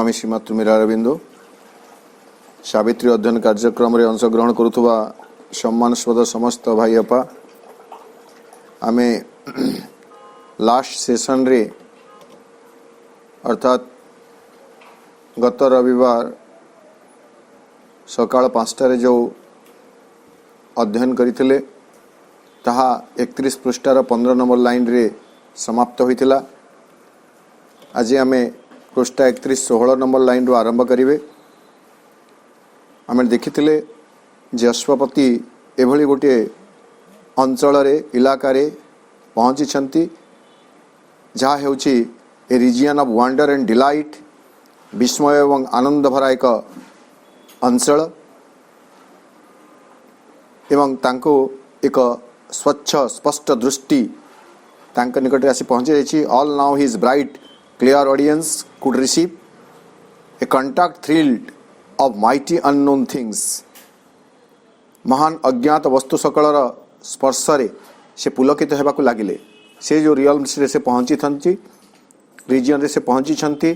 स्वामी श्रीमती मीरा अरविंदो सावित्री अध्ययन कार्यक्रम रे अंशग्रहण करुवा सम्मानस्पद समस्त भाई अपा आमे लास्ट सेशन रे अर्थात गत रविवार सकाळ 5टारे जो अध्ययन करथिले ताहा 31 पृष्ठार 15 नंबर लाइन रे समाप्त होइतिला। आज आमे पृष्ठा 31 16 नंबर लाइन रो आरंभ करिवे। आमे देखिथिले जे अश्वपति एभली गोटे अंचल रे इलाका रे पहुंची छंती जहाँ हेउची a region of wonder and delight विस्मय एवं आनंद भरा एक अंचल एवं तांको एक स्वच्छ स्पष्ट दृष्टि तांक निकट आसी पहुंची जाइछि। All now his bright clear audience could receive a contact thrilled of mighty unknown things. महान अज्ञात वस्तु सकलर स्पर्श रे से पुलकित हेबाकु लागिले। से जो रियल्स रे से पहुंची थंती रीजन रे से पहुंची छंती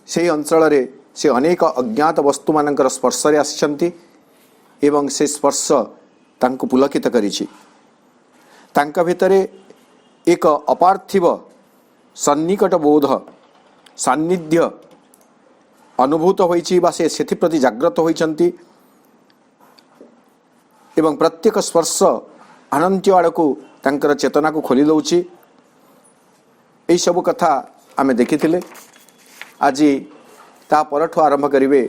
से अंचल रे से अनेक अज्ञात वस्तु मानकर स्पर्श रे आछंती एवं से स्पर्श तांको पुलकित करिछि। तांका भितरे एक अपार्थिव सन्निकट बोध सान्निध्य अनुभूत होइछि बा से सेथि प्रति जागृत होइछंती एवं प्रत्येक स्पर्श अनंत आड़को तांकर चेतना को खोली दउछि। एई सब कथा आमे देखिथिले। आज ता परठो आरंभ करिवे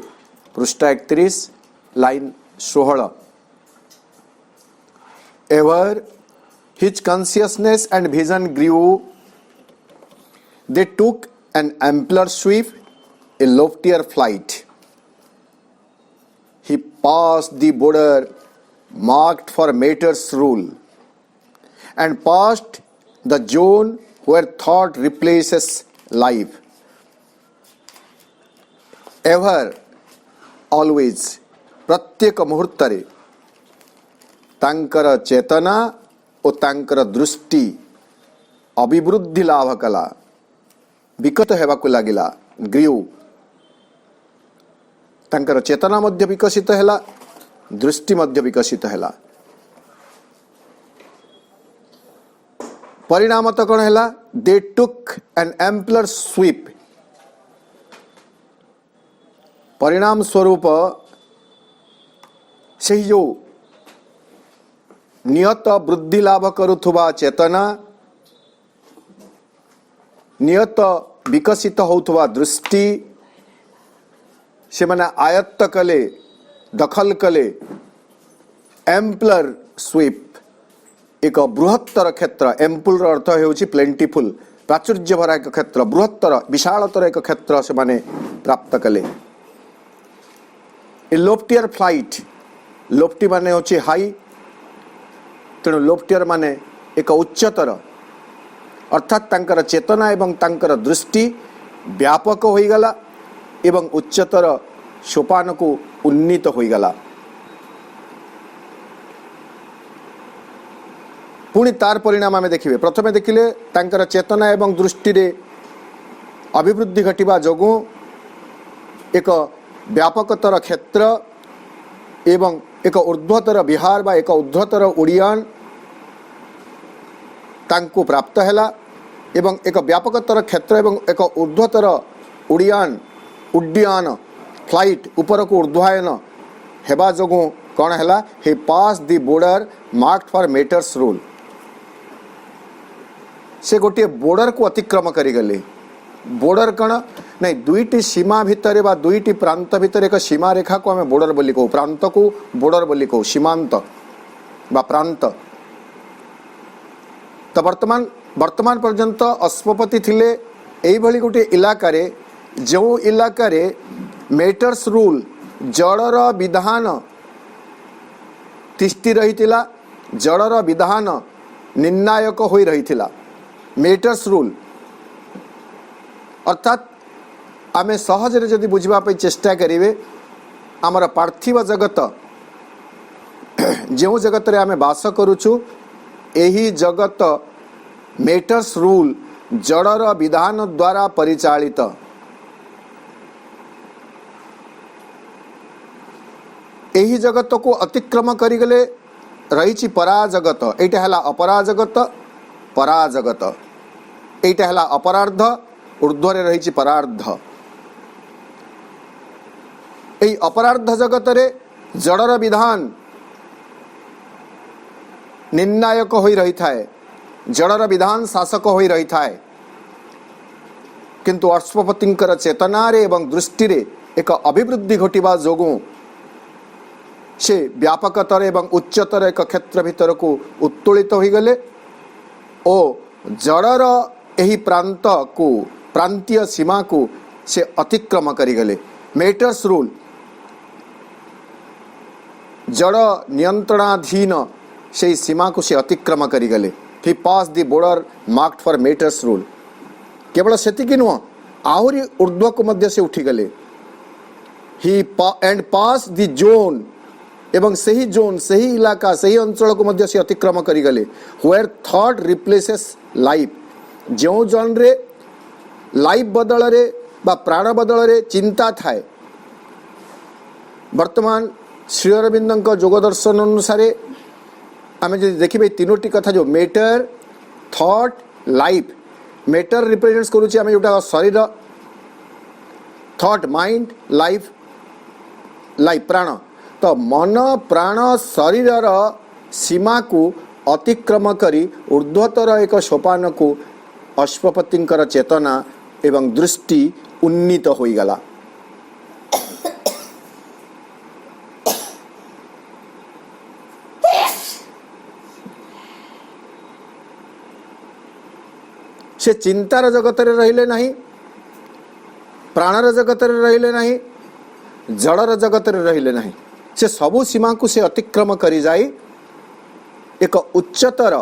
पृष्ठा 31 line 16। Ever his consciousness and vision grew, they took an ampler sweep, a loftier flight. He passed the border marked for matters rule and passed the zone where thought replaces life. Ever, always, प्रत्येक मुहूर्तरे तांकर चेतना और तांकर दृष्टि अभिवृद्धि लाभ कला विकत हेबाकु लागिला। ग्रीव तांकर चेतना मध्य विकसित हैला दृष्टि मध्य विकसित हैला। परिणाम तो कौन हैला? दे टुक एन एम्पलर स्वीप। परिणाम स्वरूप से जो नियत वृद्धि लाभ करुथुवा चेतना नियत विकसित होथुवा दृष्टि से माने आयत्त कले दखल कले एम्पलर स्वीप एक बृहत्तर क्षेत्र। एम्पुल अर्थ हेउछि प्लेंटीफुल प्राचुर्य भरा एक क्षेत्र बृहत्तर विशालतर एक क्षेत्र से माने प्राप्त कले। ए लोफ्टियर फ्लाइट लोफ्टी माने होछि हाई तेणु लोफ्टियर माने एक उच्चतर अर्थात तांकर चेतना एवं तांकर दृष्टि व्यापक होईगला एवं उच्चतर सोपान को उन्नीत होईगला। पुणी तार परिणाम आमे देखिबे। प्रथमे देखिले तांकर चेतना एवं दृष्टि रे अभिवृद्धि घटिबा जोगु एक व्यापकतर क्षेत्र एवं एक ऊर्ध्वतर विहार बा एक ऊर्ध्वतर उड़ियान तांको प्राप्त हैला एवं एक व्यापकतर क्षेत्र एवं एक ऊर्ध्वतर उड्डयन फ्लाइट ऊपर को ऊर्ध्वायन हेबा जोगु कौन हैला? He pass the border marked for matters rule. से गोटे बॉर्डर को अतिक्रम करी गले। बॉर्डर कौन नहीं दुईटी सीमा भितर बा दुईटी प्रांत भितर एक सीमा रेखा को आम बॉर्डर बोली कहू प्रांत को बॉर्डर बोली कहू सीमांत बा प्रांत। तो वर्तमान पर्यंत अश्वपति थिले एई भली गोटे इलाका रे जो इलाका रे मैटर्स रूल जड़र विधान तिष्ठि रहितिला जड़र विधान निर्णायक होई रहितिला। मैटर्स रूल अर्थात आमे सहजरे जदि बुझिबा पे चेष्टा करिवे आमर पार्थिव जगत जो जगत रे आमे वास करूछु एही जगत मैटर्स रूल जड़र विधान द्वारा परिचालित यही जगत को अतिक्रम करिगले रही पराजगत, एटा है अपराजगत पराजगत, एटा है अपरार्ध ऊर्ध्वरे रही परार्ध। यही अपरार्ध जगत रे जड़र विधान निर्णायक होई रही थाए, जड़र विधान शासक होई रही थाए, किंतु अश्वपतिंकर चेतना रे एवं दृष्टि रे एक अभिवृद्धि घटिबा जोगु से व्यापकतर एवं उच्चतर एक क्षेत्र भीतर को उत्तोलित हो गले ओ जड़र यही प्रांत को प्रांतीय सीमा को से अतिक्रम करिगले। मेटर्स रूल जड़ नियंत्रणाधीन से सीमा को से अतिक्रम करिगले। He pass the border marked for matters rule. केवल सेतिकी नुह आहरी ऊर्ध्व को मध्य से उठीगले। He and pass the zone एवं सही जोन सही इलाका सही अंचल को मध्य से अतिक्रम करिगले। वेयर थॉट रिप्लेसेस लाइफ, जो जन रे लाइफ बदल रे बा प्राण बदल रे चिंता थाए। वर्तमान श्री अरविंद जोग दर्शन अनुसार आम जो देखिए तीनोटी कथा जो matter thought life, matter represents करुच्ची आम जोटा शरीर, थॉट माइंड, लाइफ लाइफ प्राण। तो मन प्राण शरीर सीमा को अतिक्रम करी ऊर्ध्वतर एक सोपान को अश्वपतिंकर चेतना एवं दृष्टि उन्नीत होईगला। से चिंतार जगत रे रहिले नहीं, प्राणर जगत रे रहिले नहीं, जड़र जगत रे रहिले नहीं। से सबु सीमा को से अतिक्रम करी जाई एक उच्चतर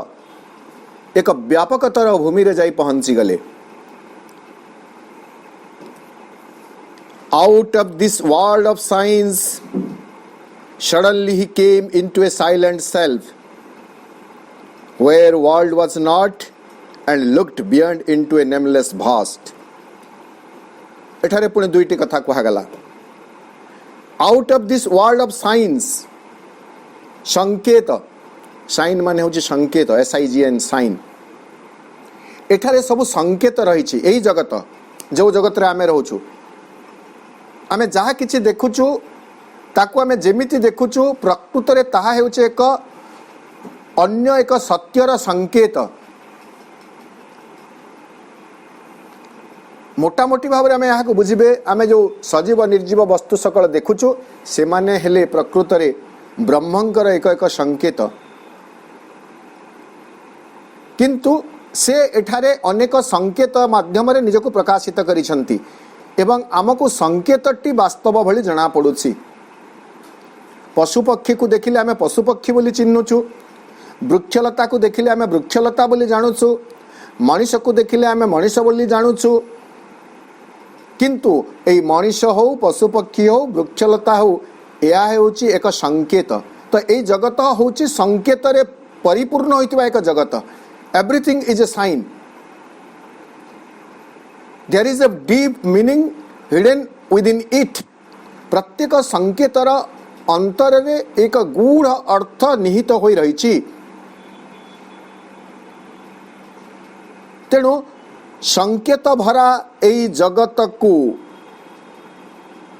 एक व्यापकतर भूमि रे जाई पहुंची गले। Out of this world of science suddenly he came into a silent self where world was not and looked beyond into a nameless vast। एठारे पुणे दुईटी कथा कहगला। Out of this world of science, संकेत, साइन माने होची संकेत, SIGN sign. एठारे सब संकेत रही यही जगत जो जगत रे आमे रहूछु, आमे जहा किछि देखुछु ताकू आमे जेमिति देखुछु प्रकृत रे ताहा हेउचे एक अन्य एक सत्यर संकेत। मोटामोटी भाव में यहाँ बुझे आम जो सजीव निर्जीव वस्तु सकल देखुचु से माने हेले प्रकृत रे ब्रह्मंकर एक एक संकेत, किंतु से एठारे अनेक संकेत माध्यम रे निजको प्रकाशित करिसंती एवं आमको संकेतटी वास्तव भली जना पड़ुछि। पशु पक्षी को देखिले आमे पशु पक्षी बोली चिन्हुछु, वृक्षलता को देखिले आमे वृक्षलता बोली जानुछु, मनीष को देखिले आमे मनीष बोली जानुछु। किंतु यही मनीष हो पशु पक्षी हो वृक्षलता हो यह होची एक संकेत। तो यही जगत होची संकेत रे परिपूर्ण होइतिबा एक जगत। Everything is a sign. There is a deep meaning hidden within it. प्रत्येक संकेतर अंतर रे एक गूढ़ अर्थ निहित होई रहिछि। तेणु संकेत भरा यही जगत को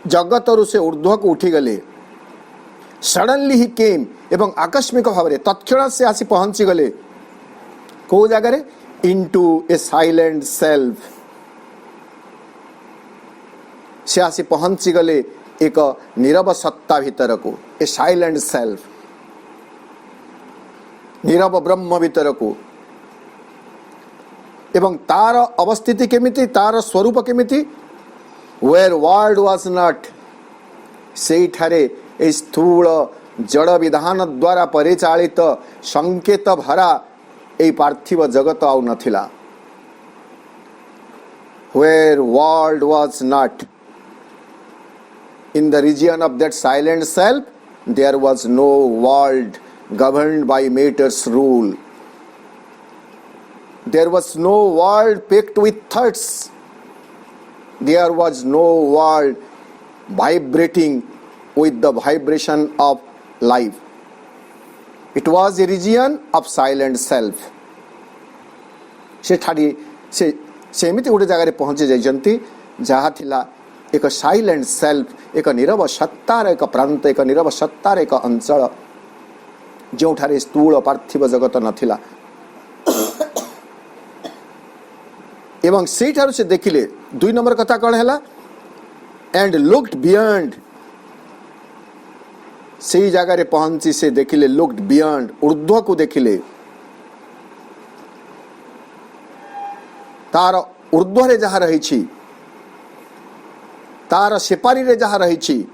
जगतरु से ऊर्ध्व को उठी गले। सडनली ही केम एवं आकस्मिक भाव में तत्क्षण से आसी पहुंची गले को जगह रे इनटू ए साइलेंट सेल्फ। से आसी पहुंची गले एक नीरव सत्ता भीतर को, ए साइलेंट सेल्फ, नीरव ब्रह्म भीतर को। एवं तार अवस्थिति केमिति, तार स्वरूप केमिति, वेयर वर्ल्ड वाज नॉट, सेई ठारे ए स्थूल जड़ विधान द्वारा परिचालित संकेत भरा ए पार्थिव जगत आउ नथिला। Where world was not, in the region of that silent self there was no world governed by matter's rule. There was no world picked with thoughts. There was no world vibrating with the vibration of life. It was a region of silent self. से एमती गोटे जगार पहुँची जाइछन्ति जहाँ थिला एक silent self, एक नीरव सत्तार एक प्रांत, एक नीरव सत्तार एक अंचल जो स्थूल पार्थिव जगत नथिला। एवं से देखिले 2 नंबर कथा कौन है, एंड लुक्ड बियॉन्ड, से जगार पहुंची से देखिले लुक्ड बियॉन्ड, ऊर्ध्व को देखिले, तार ऊर्ध्व जहाँ रही, तार सेपारी रे जहाँ रही,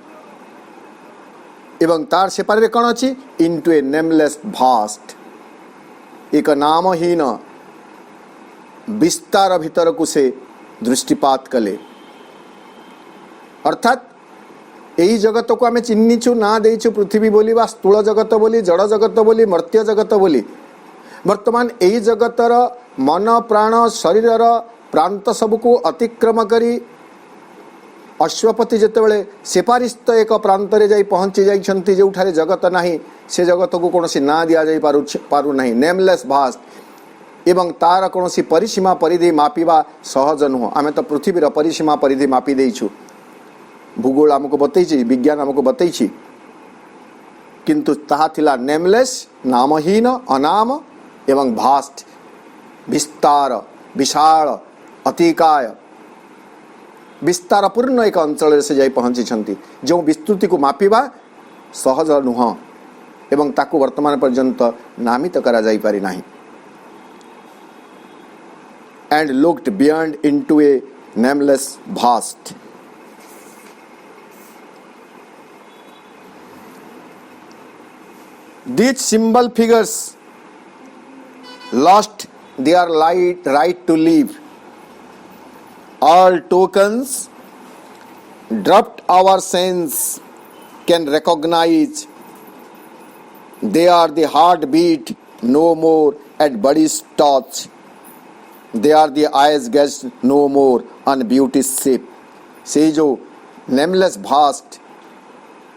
एवं तार सेपारी कौन अच्छी, इनटू ए नेमलेस भास्ट, एक नामहीन विस्तार भीतर को से दृष्टिपात कले। अर्थात यही जगत को आम चिन्हीचु ना देचु पृथ्वी बोली बा स्थूल जगत बोली, जड़ जगत बोली, मर्त्य जगत बोली। वर्तमान यही जगतर मन प्राण शरीर प्रांत सबको अतिक्रम करी अश्वपति जितेबाला सेपारिस्थ एक प्रांत रे जाई पहुंची जाइछन्ति जोठारे जगत नाही, से जगत को कौनसी ना दिया जाई पारु नहीं, नेमलेस भास्ट। एवं तार कौनसी परिसीमा परिधि मापिबा सहज नुह। आमे तो पृथ्वीर परिसीमा परिधि मापी देइछु, भूगोल आमको बतैछि, विज्ञान आमको बतैछि, किंतु ताहा थिला नेमलेस, नामहीन, अनाम एवं भास्ट, विस्तार, विशाल, अतिकाय, विस्तारपूर्ण एक अंचल से जाई पहुंची, जो विस्तृति को मापिबा सहज नुह एवं ताकू वर्तमान पर्यंत नामित करा जाई पारि नाही। And looked beyond into a nameless vast. These symbol figures lost their right to live. All tokens dropped our sense can recognize. They are the heartbeat no more at body's touch. They are the eyes gazed no more on beauty's shape. Say जो nameless vast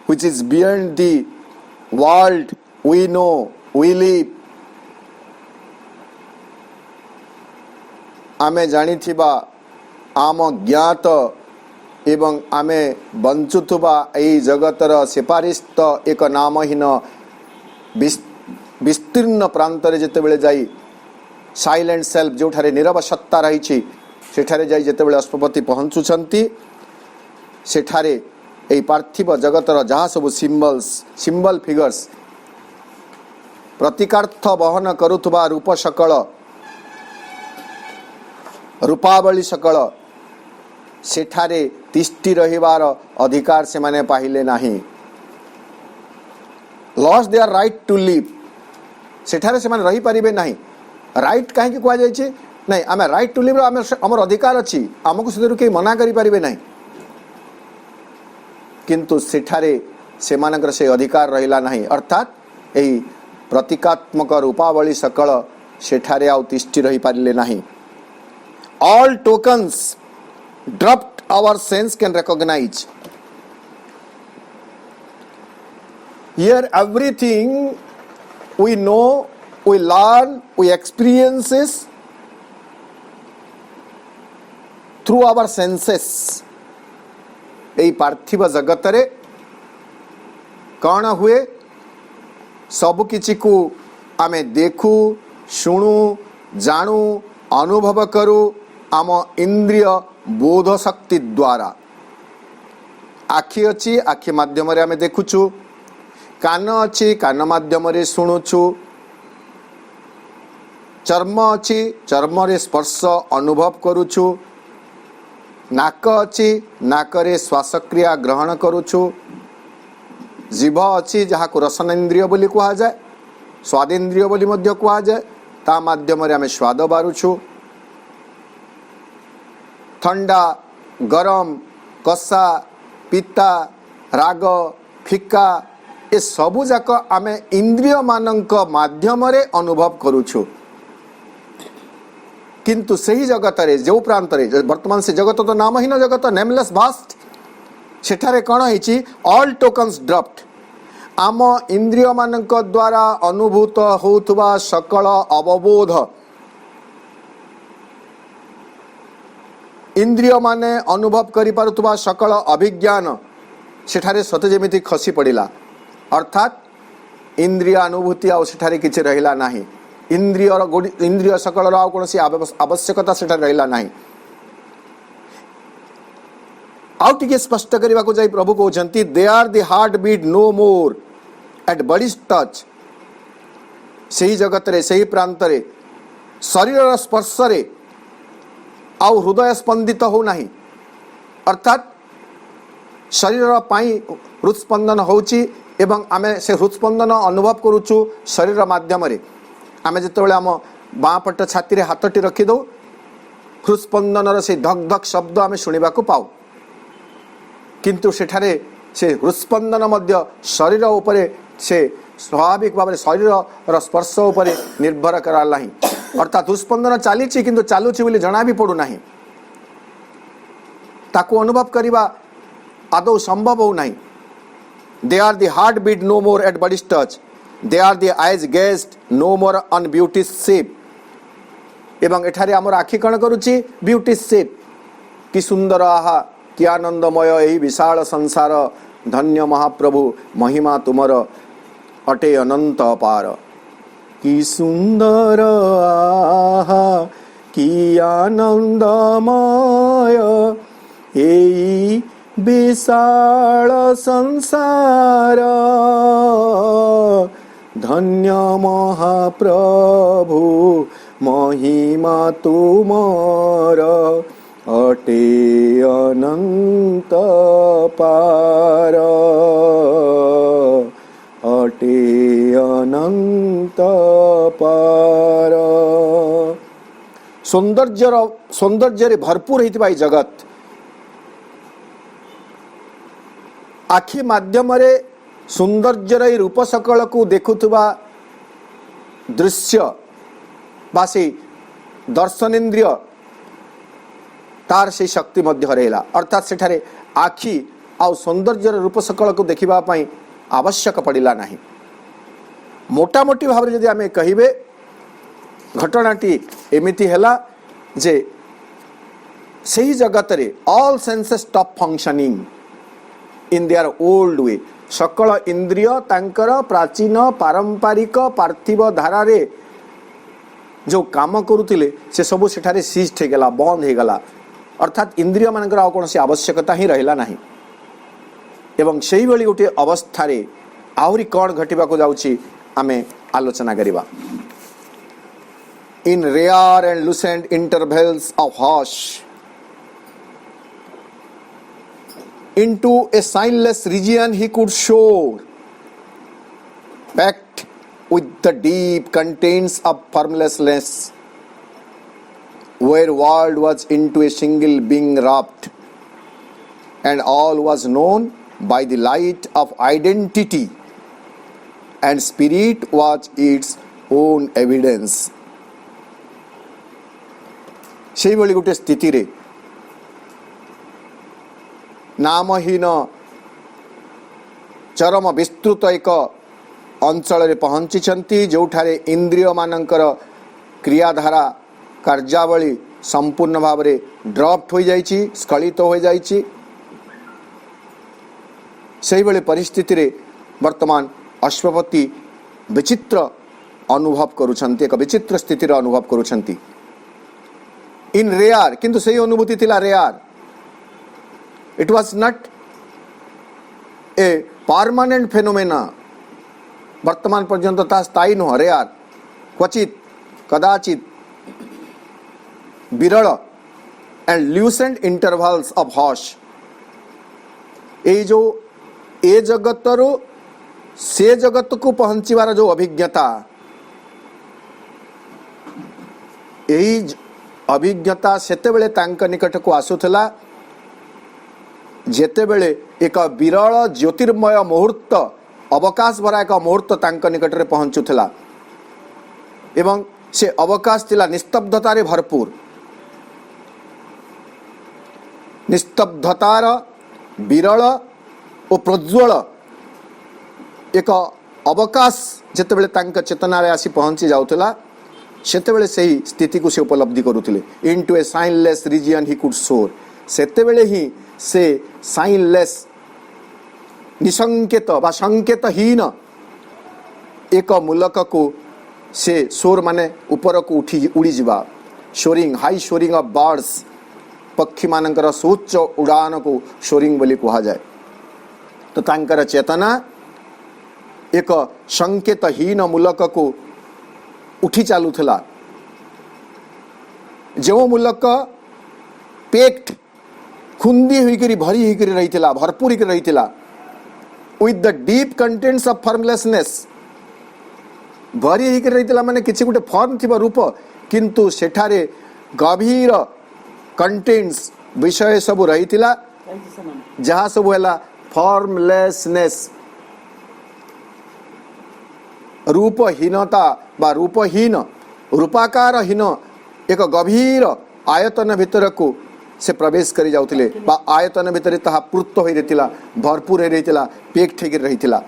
which is beyond the world we know, we live. आमे जानिथिबा आम ज्ञात एवं आमे बंचुथुबा एई जगतर सेपारिस्थ एक नामहीन विस्तीर्ण प्रांत रे जेतेबेले जाई साइलेंट सेल्फ जोठारे नीरव सत्ता रही, सेठारे जाई जेतेबेले अश्वपति पहुंचुछंती, सेठारे एई पार्थिव जगतर जहाँ सब सिंबल फिगर्स प्रतीकार्थ बहन करुथुबा रूप सकल, रूपावली सकल, सेठारे तिष्टि रहिबार अधिकार से माने पाहिले नाही। Lost their right to live, सेठारे से माने रही पारिबे नाही। राइट कहीं की कहा जाइए नहीं, आम राइट टू लिव आमर अधिकार अच्छी, आमको से कहीं मना करि पारिबे नाही, किंतु सेठारे से मानकर से अधिकार रहिला नाही। अर्थात एई प्रतीकात्मक रूपावली सकल सेठारे आउ तिष्टि रही पारिले नाही। All tokens dropped our sense can recognize. Here everything we know, we learn, we experiences through our senses. एई पार्थिव जगत रे कौन हुए, सब किछि को आमे देखू, शुणु, जानू, अनुभव करू आम इंद्रिय बोध शक्ति द्वारा। आखि अच्छी, आखि माध्यम रे आमे देखुछु, कान अच्छी, कान माध्यम रे शुणुछु, चर्म अच्छी, चर्म रे स्पर्श अनुभव करुछु, नाक अच्छी, नाक रे श्वासक्रिया ग्रहण करुछु, जीभ अच्छी जहाँ को रसन इंद्रिय बोली कहा जाए, स्वादेन्द्रिय बोली मध्य कहा जाए, ता माध्यम रे आमे स्वाद बारुछु, ठंडा, गरम, कषा, पिता, राग, फिका ए सबु जाक आमे इंद्रिय मानक माध्यम रे अनुभव करुछु। किंतु सही जगत रे जो प्रांत रे वर्तमान से जगत तो नामहीन जगत, नेमलेस भास्ट, सेठारे कौन है ऑल टोकन्स ड्रप्ड आम इंद्रिय मानक द्वारा अनुभूत होउथुबा सकल अवबोध इंद्रिय माने अनुभव करि पारुथुबा सकल अभिज्ञान सेठारे सते जेमिति खसी पड़िला अर्थात इंद्रिय अनुभूति आ सेठारे किछि रहिला नाही इंद्रिय सकल आउ कोनोसी आवश्यकता सेठारे रहिला नाही आउ टिके स्पष्ट करबा को जाई प्रभु कहउछंती they are the heart beat no more at body touch सही जगत रे सही प्रांत रे शरीर स्पर्श रे आउ हृदय स्पंदित हो नाही अर्थात शरीर पाई हृदस्पंदन होउची एवं आमे से हृदस्पंदन अनुभव करूछु शरीर माध्यम रे आमे जेतेबेले आम बाँ पट छाती रे हाथटी रखी दो हृदस्पंदन रे से धक धक शब्द आमे सुनिबा को पाऊ किंतु सेठारे से हृदस्पंदन मध्य शरीर उपरे से स्वाभाविक भाव में शरीर स्पर्श उपरे निर्भर कराला ही अर्थात हृदस्पंदन चली किंतु चलुची बोली जना भी पड़ू नाही ताकू अनुभव करवा आदौ संभव हो नहीं they are the heart beat no more at body touch they are the eyes guest no more on beauty shape एवं एठारे आमर आखि कण करूची ब्यूटी शेप कि सुंदर आहा कि आनंदमय यही विशाल संसार धन्य महाप्रभु महिमा तुमर अटे अनंत अपार कि सुंदर आहा कि आनंदमय यही विशाल संसार धन्य महाप्रभु महिमा तुमर अटे अनंत पार अटे अनंत पार सौंदर्य भरपूर होइतिबा जगत आखि माध्यम रे सौंदर्य रूप सकल को देखुथुबा दृश्य बासी दर्शनेन्द्रिय तार से शक्ति मध्य रहेला अर्थात सेठारे आखि आ सौंदर्य रूप सकल को देखिबा पई आवश्यक पड़िला नहीं मोटामोटी भाव जदि आमे कहिबे घटनाटी एमिति हेला जे सही जगत रे all senses stop functioning in their old way सकल इंद्रिय तांकर प्राचीन पारंपरिक पार्थिव धारा रे जो काम करुतिले से सबु सेठारे सीज हे गेला बंद हे गेला अर्थात इंद्रिय मानकर आ कोनसी आवश्यकता ही रहिला नाही एवं सेही बेली गोटे अवस्था रे आहुरी कौन घटिबा को जाउची आमे आलोचना करिबा in rare and lucent intervals of hush into a signless region he could soar, packed with the deep contents of formlessness, where world was into a single being wrapped, and all was known by the light of identity, and spirit was its own evidence. सेही भली गोटे स्थिति रे नामहीन चरम विस्तृत एक अंचल पहुँची जोठारे इंद्रिय मानकर क्रियाधारा कार्यावली संपूर्ण भाव में ड्रप्ट हो जाइछि स्खलित हो जाइछि सेही भली परिस्थिति रे वर्तमान अश्वपति विचित्र अनुभव करुछन्ति एक विचित्र स्थितिर अनुभव करुछन्ति इन रेयर किंतु सही अनुभूति थिला rare it was not a permanent phenomena वर्तमान पर्यंत ता स्थायी नुह रेयर क्वचित कदाचित विरल एंड ल्यूसेंट इंटरवल्स ऑफ हॉश ए जो ए जगत रो से जगत को पहुंचीबार जो अभिज्ञता यही अभिज्ञता सेते बेले तांक निकट को आसुथला जेते बेले एक विरल ज्योतिर्मय मुहूर्त अवकाश भरा एक मुहूर्त तांक निकट रे पहुंचुथला एवं से अवकाश थिला निस्तब्धता रे भरपूर निस्तब्धतार विरल और प्रज्वल एक अवकाश जितेबाला तांका चेतना रे आसी पहुंची जाउतला सेतेबेले सही स्थिति को से उपलब्धि करुथिले into a signless region he could soar सेतेबेले ही से साइनलेस निसंकेत बा संकेतहीन एक मूलक को से सोर माने ऊपर को उठी उड़ी जीवा shoring high shoring of birds पक्षी मानकर सोच उड़ान को शोरिंग बोली कहा जाए तो तांकर चेतना एक संकेतहीन मूलक को उठी चलुला जो मूलक पेक्ट खुंदी होकर भरी होकर रही भरपूर होकर रही with the deep contents of formlessness भरी होकर रही माने किसी गोटे फॉर्म थी रूप किंतु सेठारे गभीर कंटेंट्स विषय सब रही जहाँ सब है फॉर्मलेसनेस रूपहीनता बा रूपहीन रूपाकारहीन एक गभीर आयतन भितर को से प्रवेश करी जाउथिले बा आयतन भितर ताहा पूर्त होई रहितिला भरपूर होई रहितिला पेक ठेकी रहितिला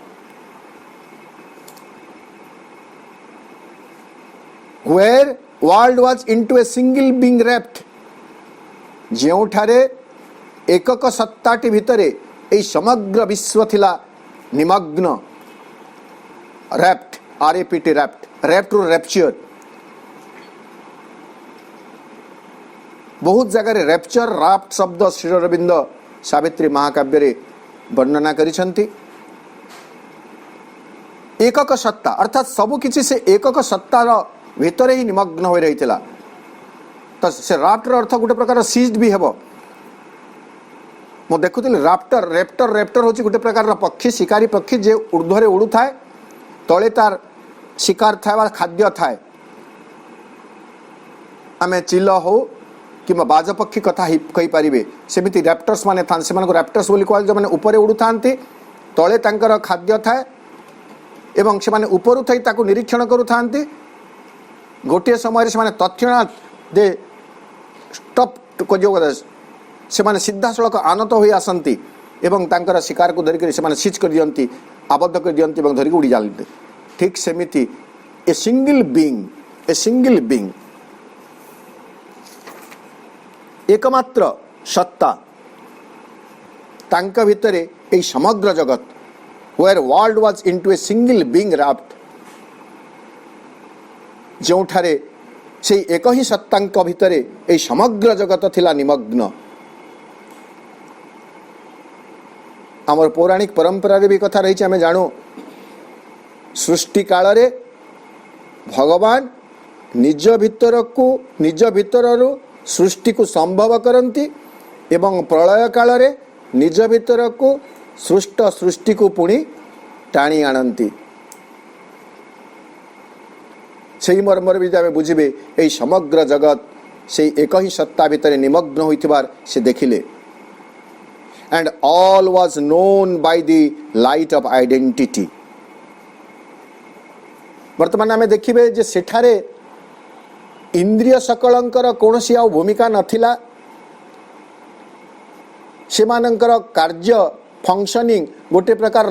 where world was into a single being wrapped ଯେଉଁଠାରେ एकक सत्ताटी भितरे एई समग्र विश्व थिला निमग्न रैप्ट RAPT रैप्ट और रैप्चर बहुत जगह रैप्चर राफ्ट शब्द श्री अरविंद सावित्री महाकाव्य रे वर्णना करिसंती एकक सत्ता अर्थात सब किछि से एकक सत्तार भितर ही निमग्न हो रही तो से राफ्टर अर्थ गोटे प्रकार सीज्ड भी हेबो मो देखुଥିଲି राफ्टर रेप्टर रेप्टर होची गोटे प्रकार पक्षी शिकारी पक्षी जे ऊर्ध्वरे उड़ू थाए तले तार शिकार थाए बा खाद्य थाए आमे चिल हो कि बाज पक्षी कथा कही पारिबे सेमिति रैप्टर्स माने थान से मानको रैप्टर्स बोली कहल जो माने ऊपर उड़ू थांती तले तांकर खाद्य थाए एवं से माने ऊपर थाई ताको निरीक्षण करू थांती गोटे समय से माने तत्क्षणात दे स्टॉप को जो से माने सीधा सड़क आनत हो आसंती एवं तांकर शिकार को धरिक से माने सीज कर दियंती आबद्ध कर दियंती एवं धरिक उड़ी जालते ठीक सेमिति ए सिंगल बीइंग एकमात्र सत्ता तांका भितरे ए समग्र जगत where world was into a single being wrapped जोठारे से एक ही सत्तांक भितरे ए समग्र जगत थिला निमग्न आमर पौराणिक परंपरा रे भी कथा रही आम जानू सृष्टि काल रे भगवान निज भितर सृष्टि को संभव करती एवं प्रलय काल रे निज भितर को सृष्टि को पुणी टाणी आणती से मर्मर भी आम बुझे यही समग्र जगत से एक ही सत्ता भितर निमग्न होइथिबार से देखिले and all was known by the light of identity वर्तमान आम देखिबे जे सेठारे इंद्रिय सकलंकर कौनसी आउ भूमिका नथिला सेमानंकर कार्य फंक्शनिंग गोटे प्रकार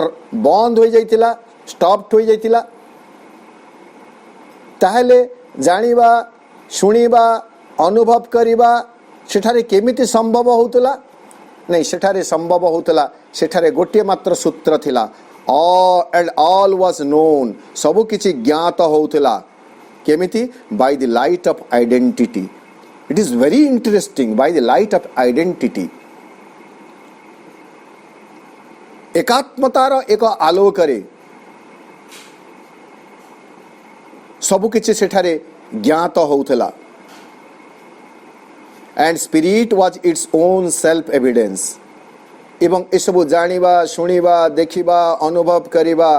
बंद हो जाइतिला स्टॉप्ड हो जाइतिला ताहले जानिबा शुणिबा अनुभव करिबा सेठारे केमिति संभव होतला नहीं सेठारे संभव होतला सेठारे गोटे मात्र सूत्र थिला एंड ऑल वाज नोन सब किछि ज्ञात होतला केमिति by the light of identity it is very interesting by the light of identity एकात्मतार एक आलोकरे सबु किछि सेठारे ज्ञात होउथला and spirit was its own self evidence एवं ए सब जानिबा शुणिबा देखिबा अनुभव करिबा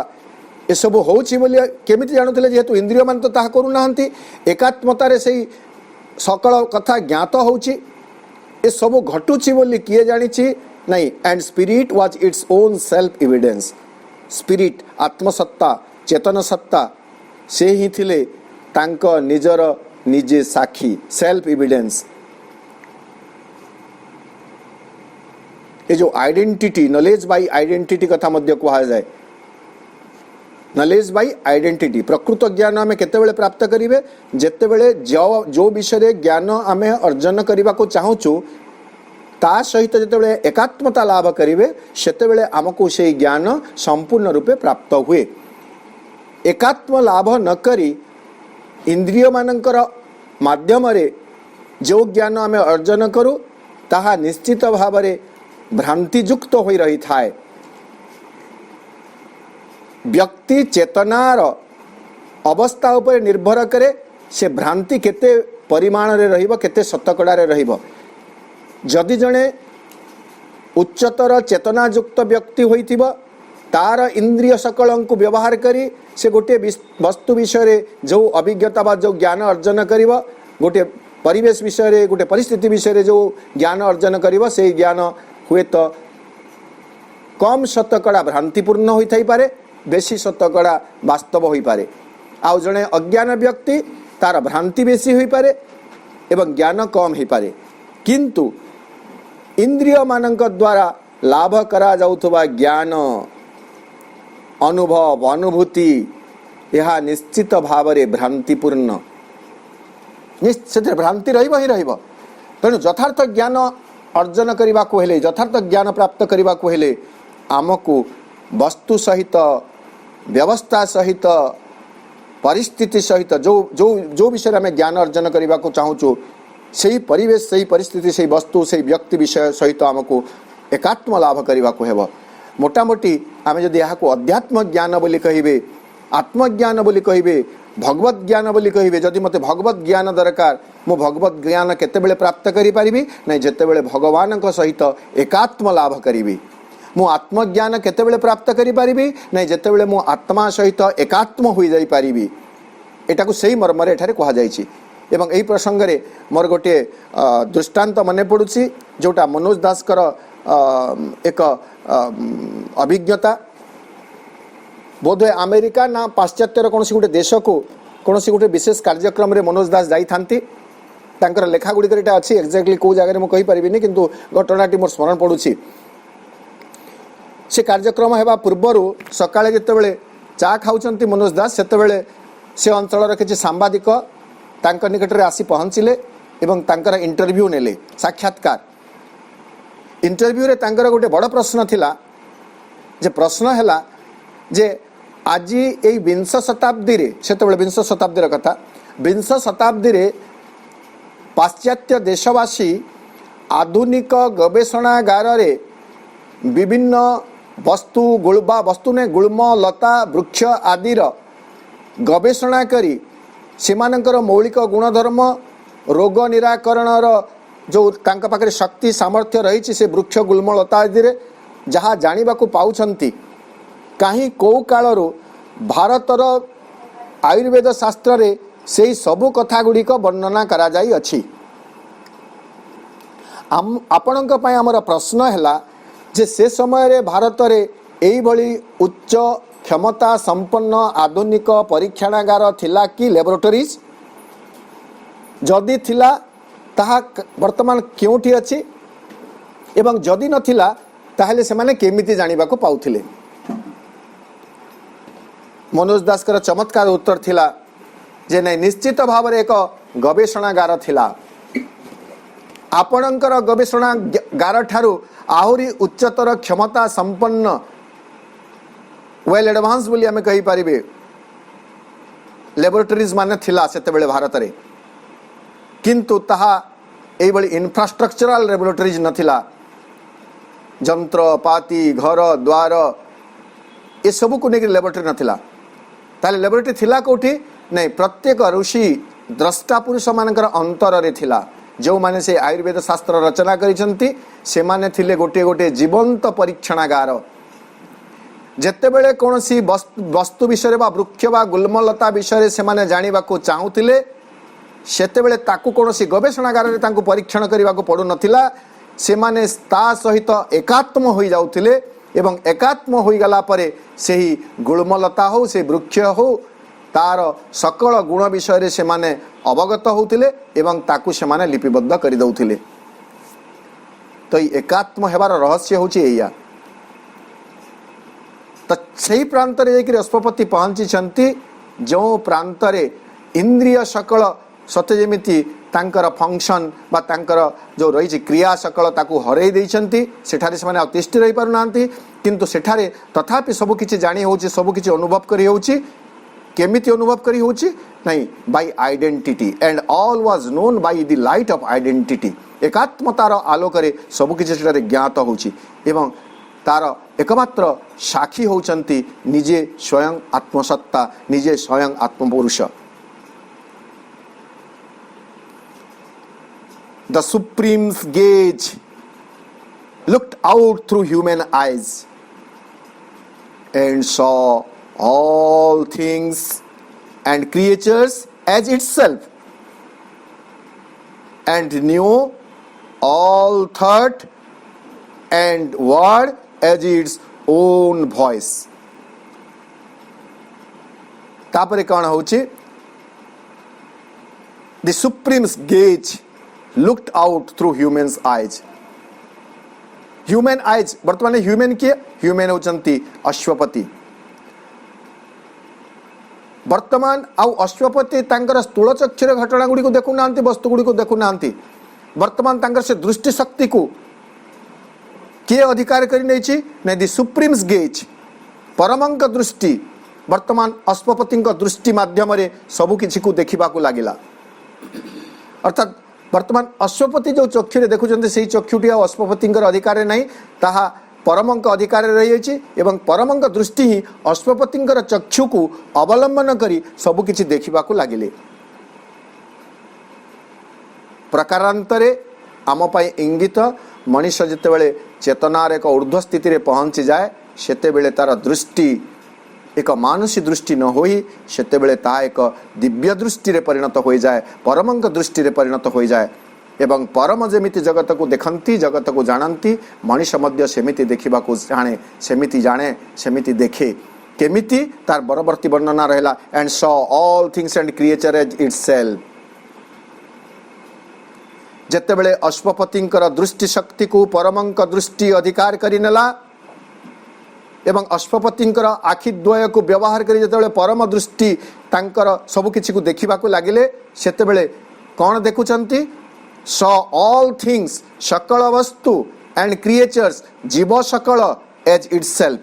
ए सब होउछि बोली केमिति जानुथले जेहेतु इंद्रिय मान तो ताहा करू नाहंती एकात्मतारे सेही सकल कथा ज्ञात होउछि ए सब घटुछि बोली किए जानिछि नहीं and spirit was its own self evidence spirit आत्मसत्ता चेतन सत्ता से ही थिले तांक निजर निजे साक्षी सेल्फ एविडेंस ये जो आइडेंटिटी नॉलेज बाय आइडेंटिटी कथा मध्य कहा जाए नॉलेज बाय आइडेंटिटी प्रकृत ज्ञान आम केतेबेले प्राप्त करिवे जेतेबेले जो विषय ज्ञान आम अर्जन करने को चाहूँ ता सहित जितेबेले एकात्मता लाभ करिवे सेतेबेले आमको से ज्ञान संपूर्ण रूपे प्राप्त हुए। एकात्म लाभ न करी इंद्रिय मानकर माध्यम जो ज्ञान आम अर्जन करूँ ताहा निश्चित भाव में भ्रांतियुक्त हो रही थाए। व्यक्ति चेतनार अवस्था उपर निर्भर करे से भ्रांति केते परिमाण रे रहिबो केते शतकड़ा रे रहिबो। जदि जणे उच्चतर चेतनायुक्त व्यक्ति होइथिबो तार इंद्रिय सकल को व्यवहार करी से गोटे वस्तु विषय जो अभिज्ञता बा जो ज्ञान अर्जन करिबो गोटे परिवेश विषय गोटे परिस्थिति विषय जो ज्ञान अर्जन करिबो से ज्ञान हुए तो कम शतकड़ा भ्रांतिपूर्ण होई थाई पारे बेसी शतकड़ा वास्तव होई पारे। आउ जणे अज्ञान व्यक्ति तार भ्रांति बेसी होई पारे एवं ज्ञान कम होई पारे। किंतु इंद्रिय मानक द्वारा लाभ करा जाउथबा ज्ञान अनुभव अनुभूति यह निश्चित भाव में भ्रांतिपूर्ण निश्चित भ्रांति रही रहिबो। तेणु यथार्थ ज्ञान अर्जन करने को हेले यथार्थ ज्ञान प्राप्त करने को हेले आमको वस्तु सहित व्यवस्था सहित परिस्थिति सहित जो जो जो विषय में ज्ञान अर्जन करने को चाहूँ से परिवेश से परिस्थिति से वस्तु से व्यक्ति विषय सहित आमको एकात्म लाभ करने को हेब। मोटामोटी आम जदि यहाँ अध्यात्म ज्ञान बोली कहिबे आत्मज्ञान बोली कहिबे भगवत ज्ञान बोली कहिबे जदि मते भगवत ज्ञान दरकार मु भगवत ज्ञान केतेबेले प्राप्त करि पारिबी नहीं जेतेबेले भगवान सहित एकात्म लाभ करिबी। मु आत्मज्ञान केतेबेले प्राप्त करि पारिबी नहीं जेतेबेले मु आत्मा सहित एकात्म होई जाई पारिबी। एटाकु सही मर्मरे एठारे कहा जायछि। एवं एही प्रसंग रे मोर गोटे दृष्टांत मने पडुछि जोटा मनोज दास कर एक अभिज्ञता बोधे अमेरिका ना पाश्चात्यर कौन गोटे देश को कौन गोटे विशेष कार्यक्रम रे मनोज दास जाई थांती तांकर लेखा गुड़ी कर अच्छी एक्जाक्टली कौ जगह मुझे कहीपरि किंतु घटनाटी मोर स्मरण पड़ुछि। से कार्यक्रम हेबा पूर्वर सकाळे जेतेबेले चा खाउछंती मनोज दास सेतेबेले से अंचल किसी सांबादिक तांक निकट रे आसी पहुँचिले एवं तांकर इंटरव्यू नेले साक्षात्कार। इंटरव्यू रे तांकर गोटे बड़ प्रश्न थिला जे प्रश्न हैला जे आज यही विंश शताब्दी रे सेतेबेले विंश शताब्दी कथा विंश शताब्दी रे पाश्चात्य देशवासी आधुनिक गवेषणागार रे विभिन्न वस्तु गुळबा वस्तु ने गुळ्म लता वृक्ष आदिर गवेषणा करी सेमानकर मौलिक गुणधर्म रोग निराकरण जो तांका पाखरे शक्ति सामर्थ्य रही से वृक्ष गुळ्म लता आदि रे जहाँ जानिबाकु पाउछंती कहीं कौ कालरू भारतर आयुर्वेद शास्त्र रे से सबु कथा गुड़िक वर्णना करा जाई अछि। आपणक पय हमर प्रश्न हैला जे से समय रे भारत रे एई भली उच्च क्षमता संपन्न आधुनिक परीक्षणागार थिला कि लैबोरेटरीज जदि थिला ताहा वर्तमान केउठी अछि एवं जदि नथिला ताहले से माने केमिति जानिबा को पाउथिले। मनोज दास कर चमत्कार उत्तर थिला जे नहीं निश्चित भाव में एक गवेषणागार थिला। आपणकर गवेषणागार ठारू आहुरी उच्चतर क्षमता संपन्न वेल एडवांस बोली आमे कहि पारिबे लैबोरेटरीज माने थिला सेतेबेले भारत रे किंतु ताहा एई बली इंफ्रास्ट्रक्चरल लैबोरेटरीज नथिला। जंत्र पाती घर द्वार ए सबु को नेकी लैबोरेटरी नथिला। ताले लैबोरेटरी थिला कोठी नहीं प्रत्येक ऋषि द्रष्टा पुरुष मानकर अंतर रे थिला जो माने से आयुर्वेद शास्त्र रचना करिसंती से माने थिले गोटे गोटे जीवंत परीक्षणागार। जेतेबेले कोनसी वस्तु विषय बा वृक्ष बा गुल्मलता विषय से माने जानिबा को चाहुतिले सेतेबेले ताकू कोनसी गवेषणागार रे तांकू परीक्षण करिबा को पडु नथिला। से माने ता सहित एकात्म होई जाउतिले एवं एकात्म होई गला परे सेही गुल्मलता हो से वृक्ष हो तार सकल गुण विषय रे से माने अवगत होउतिले एवं ताकू से माने लिपिबद्ध करि दउतिले। तो एकात्म हेबार रहस्य होची एया। तो सही प्रांत रे जाकि अश्वपति पहुंची जो प्रांत रे इंद्रिय सकल सत्य जेमिति तांकर फंक्शन बा तांकर जो रही क्रिया सकल ताकू हरई देइछंती सेठारे से तिष्ठि रही पारु नांती किंतु सेठारे तथापि सब किछि जानी होची सब किछि अनुभव करी होची केमिति अनुभव करी होची नहीं by identity and all was known by the light of identity एकात्मतार आलोकरे सब किछि सेठारे ज्ञात होची एवं तार एकमात्र साक्षी होचंती निजे स्वयं आत्मसत्ता निजे स्वयं आत्मपुरुष। The Supreme's gaze looked out through human eyes and saw all things and creatures as itself and knew all thought and word as its own voice. तापरे कौन होची The Supreme's gaze looked out through human's eyes. Human eyes वर्तमान human किए human होचंती Ashwapati वर्तमान आउ अश्वपति तांकर स्थूल चक्षुर घटना गुड़ी को देखु नांती वस्तु गुड़ी को देखु नांती वर्तमान तांकर से दृष्टि शक्ति को किए अधिकार करी नैछि नै दी सुप्रीम्स गेज परमंक दृष्टि वर्तमान अश्वपति दृष्टि माध्यम रे सबु किछि को देखिबा को लागिला। अर्थात वर्तमान अश्वपति जो चक्षुरे देखुଛନ୍ତି से चक्षुटी अश्वपति अधिकार नहीं ताहा परमंक अधिकार रही एवं परमंक दृष्टि ही अश्वपति चक्षु को अवलंबन करी सबु किछि देखिबा को लागिले। प्रकारांतरे आम पाई इंगित मनुष्य जितेबेले चेतनार एक ऊर्ध्व स्थिति रे पहुंची जाए सेतेबेले तार दृष्टि एक मानसी दृष्टि न होई सेतेबेले ता एक दिव्य दृष्टि रे परिणत हो जाए परमंक दृष्टि रे परिणत हो जाए एवं परम जेमिति जगत को देखंती जगत को जानती मनुष्य मध्य सेमिति देखिबा को जाने सेमिति देखे केमिति तार बरवर्ती वर्णना रहला and saw all things and creature as itself. जेतेबेले अश्वपतिंकर दृष्टि शक्ति को परमंक दृष्टि अधिकार करि नेला एवं अश्वपतिंकर आखि द्वय को व्यवहार करी जेतेबेले परम दृष्टि तांकर सब किछि को देखिबा को लागिले सेतेबेले कोन देखुचंती सॉ ऑल थिंग्स सकल वस्तु एंड क्रिएचर्स जीव सकल एज इटसेल्फ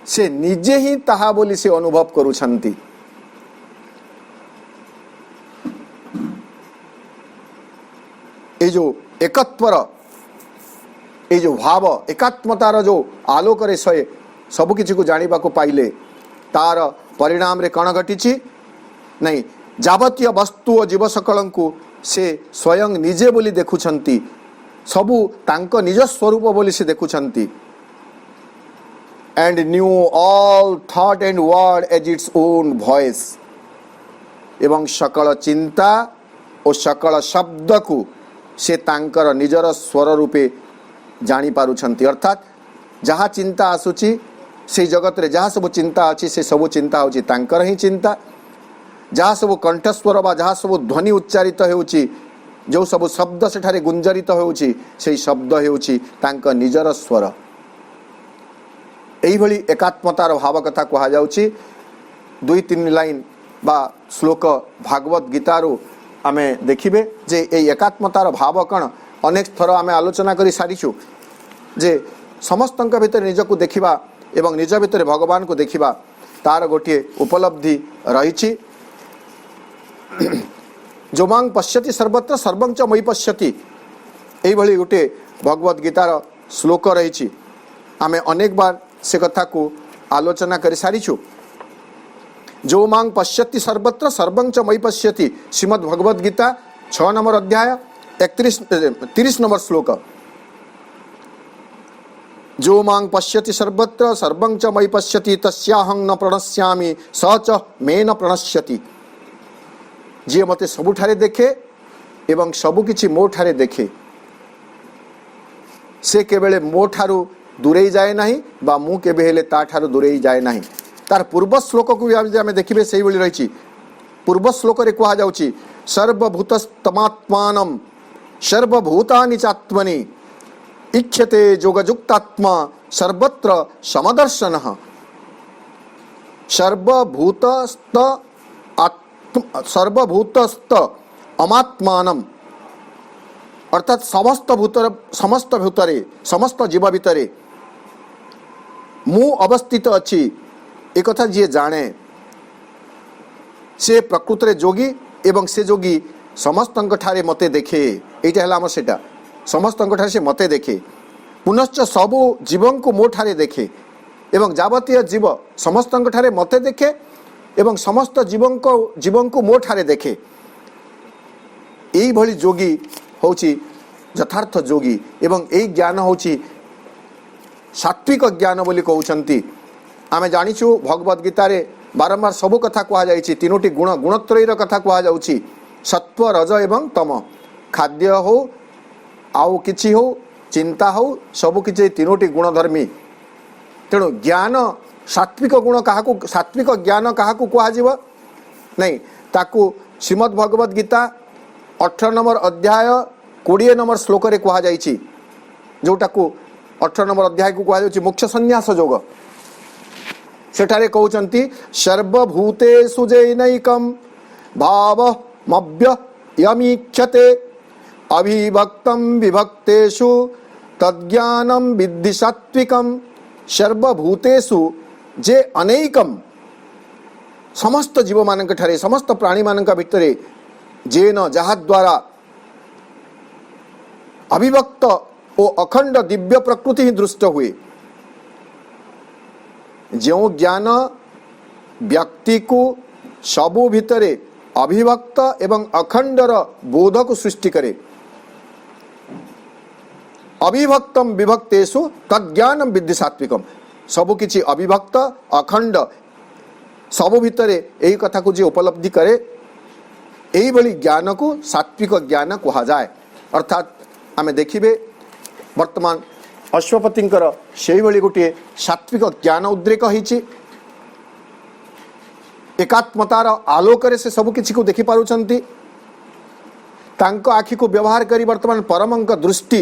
से निजे ही ताहा बोली से अनुभव करूछंती। ए जो एकत्वर ये जो भाव एकात्मतार जो आलोक रे सए सब किछि को जानिबा को पाइले तार परिणाम रे कण घटिछि नहीं जावतीय वस्तु और जीव सकलंकु से स्वयं निजे बोली देखुछंती सबु तांको निज स्वरूप बोली से देखुछंती and knew all thought and word as its own voice एवं सकल चिंता और सकल शब्द को से तांकर निजर स्वर रूपे जानी पारुछंती। अर्थात जहाँ चिंता आसुची से जगत रे जहाँ सब चिंता अच्छी से सब चिंता होची तांकर ही चिंता जहाँ सब कंठस्वर बा जहाँ सब ध्वनि उच्चारित होची जो सब शब्द सेठारे गुंजरित होची से शब्द होची तांक निजर स्वर। एही भली एकात्मतार भाव कथा कहा जाउची 2-3 लाइन बा श्लोक भागवत गीतारू आमे देखिबे जे ए एकात्मतार भाव कण अनेक थर आमे आलोचना करी सारिछु जे समस्त भितर निज को देखिबा एवं निज भितर भगवान को देखिबा तार गोटे उपलब्धि रही जो मांग पश्यति सर्वत्र सर्वं च मयि पश्यति एही भली गोटे भगवत गीतार श्लोक रही आमे अनेक बार से कथा को आलोचना करी सारिछु। जो मांग पश्यति सर्वत्र सर्वं च मयि पश्यति श्रीमद् भगवत गीता 6 नंबर अध्याय 30 नंबर श्लोक। जो मांग पश्यति सर्वत्र सर्वं च मयि पश्यति तस्याहं न प्रणश्यामि स च मे न प्रणश्यति। जी मते सबुठारे देखे एवं सबु किछि मो ठारे देखे से केवल मो ठारू दूरेई जाए नहीं बा मु केबे हेले ता ठारू दूरेई जाए नहीं। तार पूर्व श्लोक को भी आमे देखिबे सेही भली रहिछि। पूर्व श्लोक रे कहा जाउछि सर्वभूतस्तमात्मानं सर्वभूतानि चात्मनि इच्छते योगयुक्तात्मा सर्वत्र समदर्शनः सर्वभूतस्थ अमात्मानम अर्थात समस्त भूतरे समस्त जीव भितरे मु अवस्थित अच्छी एक कथा जी जाने से प्रकृत जोगी एवं से जोगी समस्त ठारे मते देखे यहाँ है आम सेटा समस्त ठारे से मते देखे पुनश्च सबु जीवन को मो ठारे देखे एवं जावतीय जीव समस्त ठारे मते देखे एवं समस्त जीवन को मो ठारे देखे यही भली जोगी होची यथार्थ जोगी एवं यही ज्ञान होची सात्विक ज्ञान बोली कहउछंती। आमे जानिछु भगवद गीता रे बारंबार सबु कथा कहा जाइछि तीनोटी गुण गुणत्रयीर कथा कहा जाउछि सत्व रज एवं तम खाद्य हो आउ किछि हो चिंता हो सबु किछि तीनोटी गुणधर्मी तेणु ज्ञान सात्विक गुण काहाकू सात्विक ज्ञान काहाकू कहा जीव नहीं ताकू श्रीमद् भगवद गीता 18 नंबर अध्याय 20 नंबर श्लोक रे कहा जाइछि जोटाकू 18 नंबर अध्याय को कहा जाइछि मोक्ष संन्यास योग सेठारे कहउचंती सर्वभूतेषु जैनैकं भावमव्ययमीक्षते अभिभक्तं विभक्तेषु तद्ज्ञानं विद्धि सात्विकं सर्वभूतेषु जे अनेकम समस्त जीव मानक ठारे समस्त प्राणी मानक भितरे जेन जहा द्वारा अभिभक्त ओ अखंड दिव्य प्रकृति ही दृष्ट हुए जो ज्ञान व्यक्ति को सबु भितरे अभिभक्त एवं अखंडर बोध को सृष्टि करे अभिभक्तम विभक्तेषु तज्ञानम विद्धि सात्विकम सबु किछि अभिभक्त अखंड सबु भितरे यही कथा को जे उपलब्धि करे यही भली ज्ञान को सात्विक ज्ञान कहा जाए अर्थात आमे देखिबे वर्तमान अश्वपतिंकर सेही भली गोटे सात्विक ज्ञान उद्रेक होइछि एकात्मतार आलोकरे से सबु किछि को देखि पारुछंती तांको आखि को व्यवहार करी वर्तमान परमंक दृष्टि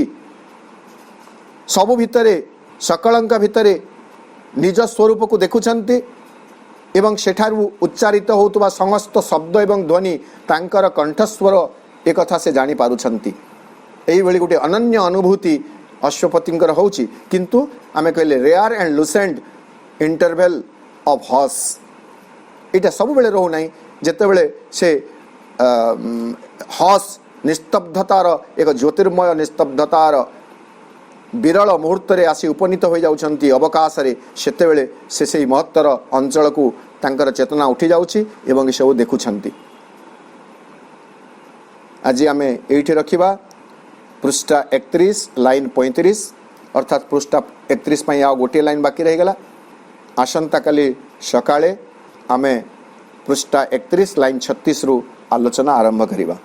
सबु भितरे सकलंक भितरे निज स्वरूप को देखुछंती एवं सेठारु उच्चारित होतुबा समस्त शब्द एवं ध्वनि तांकर कंठस्वर एक कथा से जानी पारुछंती एही भली गोटे अनन्य अनुभूति अश्वपतिंकर होउछि किंतु आमे कहले rare and lucent interval of hours इटा सब बेले रहू नाही जेतेबेले से हॉस निस्तब्धतार एक ज्योतिर्मय निस्तब्धतार विरल मुहूर्त रे आसी उपनीत हो जाउछंती अवकाश रे सेतेबेले से सेही महत्तर अंचल को तांकर चेतना उठी जाउछि एवं सब देखुछंती। आज आमे एठी रखिबा पृष्ठा 31 लाइन 35 अर्थात पृष्ठा 31 पई आ गोटे लाइन बाकी रह गला आसंता काली सकाळे आमे पृष्ठा 31 लाइन 36 रु आलोचना आरंभ करिबा।